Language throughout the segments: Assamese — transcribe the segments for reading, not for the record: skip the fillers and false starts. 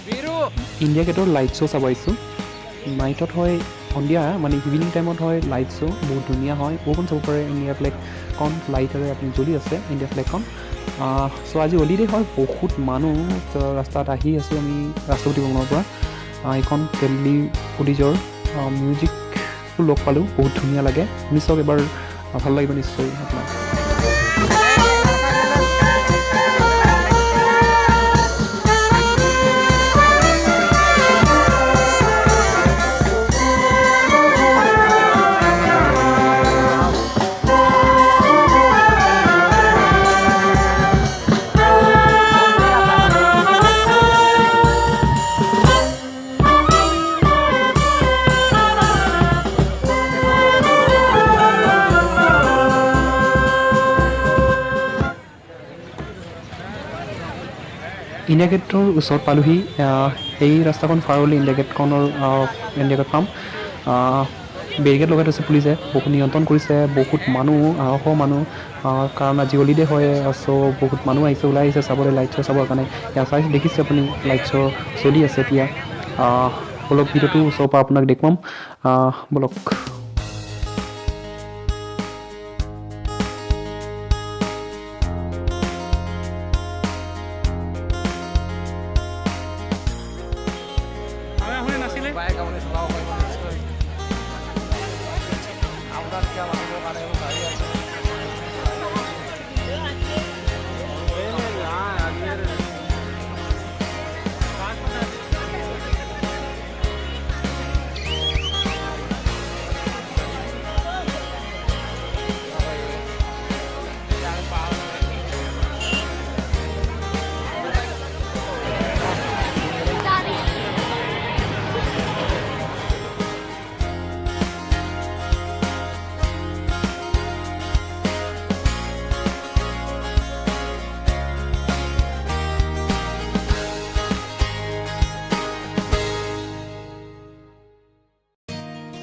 ইণ্ডিয়া গেটৰ লাইট শ্ব' চাব আহিছোঁ নাইটত হয় সন্ধিয়া মানে ইভিনিং টাইমত হয় লাইট শ্ব' বহুত ধুনীয়া হয় ওপন চাব পাৰে ইণ্ডিয়া ফ্লেগখন লাইটেৰে আপুনি জ্বলি আছে ইণ্ডিয়া ফ্লেগখন চ' আজি হলিডে হয় বহুত মানুহ ৰাস্তাত আহি আছোঁ আমি ৰাষ্ট্ৰপতি ভৱনৰ পৰা এইখন দিল্লী পুলিচৰ মিউজিকটো লগ পালোঁ বহুত ধুনীয়া লাগে শুনি চাওক এবাৰ ভাল লাগিব নিশ্চয় আপোনাৰ ইণ্ডিয়া গেটৰ ওচৰত পালোহি এই ৰাস্তাখন পাৰ হ'লে ইণ্ডিয়া গেট পাম বেৰিকেড লগাই থৈছে পুলিচে বহুত নিয়ন্ত্ৰণ কৰিছে বহুত মানুহ মানুহ কাৰণ আজি হলিডে হয় চ' বহুত মানুহ আহিছে ওলাই আহিছে চাবলৈ লাইট শ্ব' চাবৰ কাৰণে চাই দেখিছে আপুনি লাইট শ্ব' চলি আছে এতিয়া বলক ভিডিঅ'টো ওচৰৰ পৰা আপোনাক দেখুৱাম বলক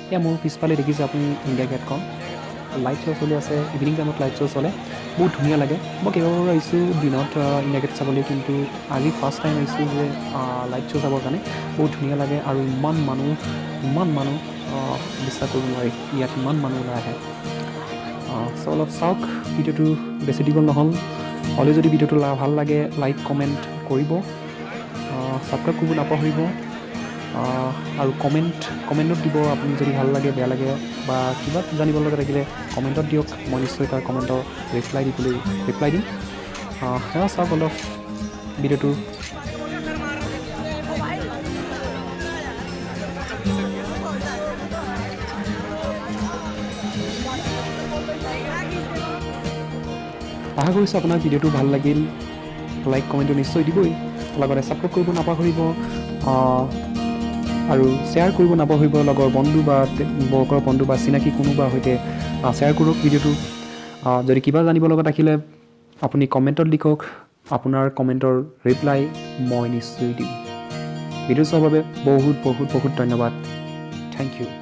এতিয়া মোৰ পিছফালে দেখিছে আপুনি ইণ্ডিয়া গেটখন লাইট শ্ব' চলি আছে ইভিনিং টাইমত লাইট শ্ব' চলে বহুত ধুনীয়া লাগে মই কেইবাবাৰো আহিছোঁ দিনত ইণ্ডিয়া গেট চাবলৈ কিন্তু আজি ফাৰ্ষ্ট টাইম আহিছোঁ যে লাইট শ্ব' চাবৰ কাৰণে বহুত ধুনীয়া লাগে আৰু ইমান মানুহ বিশ্বাস কৰিব নোৱাৰি ইয়াত ইমান মানুহ ওলাই আহে চ' অলপ চাওক ভিডিঅ'টো বেছি দীঘল নহ'ল হ'লেও যদি ভিডিঅ'টো ভাল লাগে লাইক কমেণ্ট কৰিব ছাবস্ক্ৰাইব কৰিব নাপাহৰিব আৰু কমেণ্টত দিব আপুনি যদি ভাল লাগে বেয়া লাগে বা কিবা জানিব লগা থাকিলে কমেণ্টত দিয়ক মই নিশ্চয় তাৰ কমেণ্টৰ ৰিপ্লাই দিম চাওক অলপ ভিডিঅ'টো আশা কৰিছোঁ আপোনাৰ ভিডিঅ'টো ভাল লাগিল লাইক কমেণ্টটো নিশ্চয় দিবই লগতে ছাবস্ক্ৰাইব কৰিব নাপাহৰিব আৰু শ্বেয়াৰ কৰিব নাপাহৰিব লগৰ বন্ধু বা চিনাকি কোনোবা সৈতে শ্বেয়াৰ কৰক ভিডিঅ'টো যদি কিবা জানিব লগা থাকিলে আপুনি কমেণ্টত লিখক আপোনাৰ কমেণ্টৰ ৰিপ্লাই মই নিশ্চয় দিম ভিডিঅ' চোৱাৰ বাবে বহুত ধন্যবাদ থেংক ইউ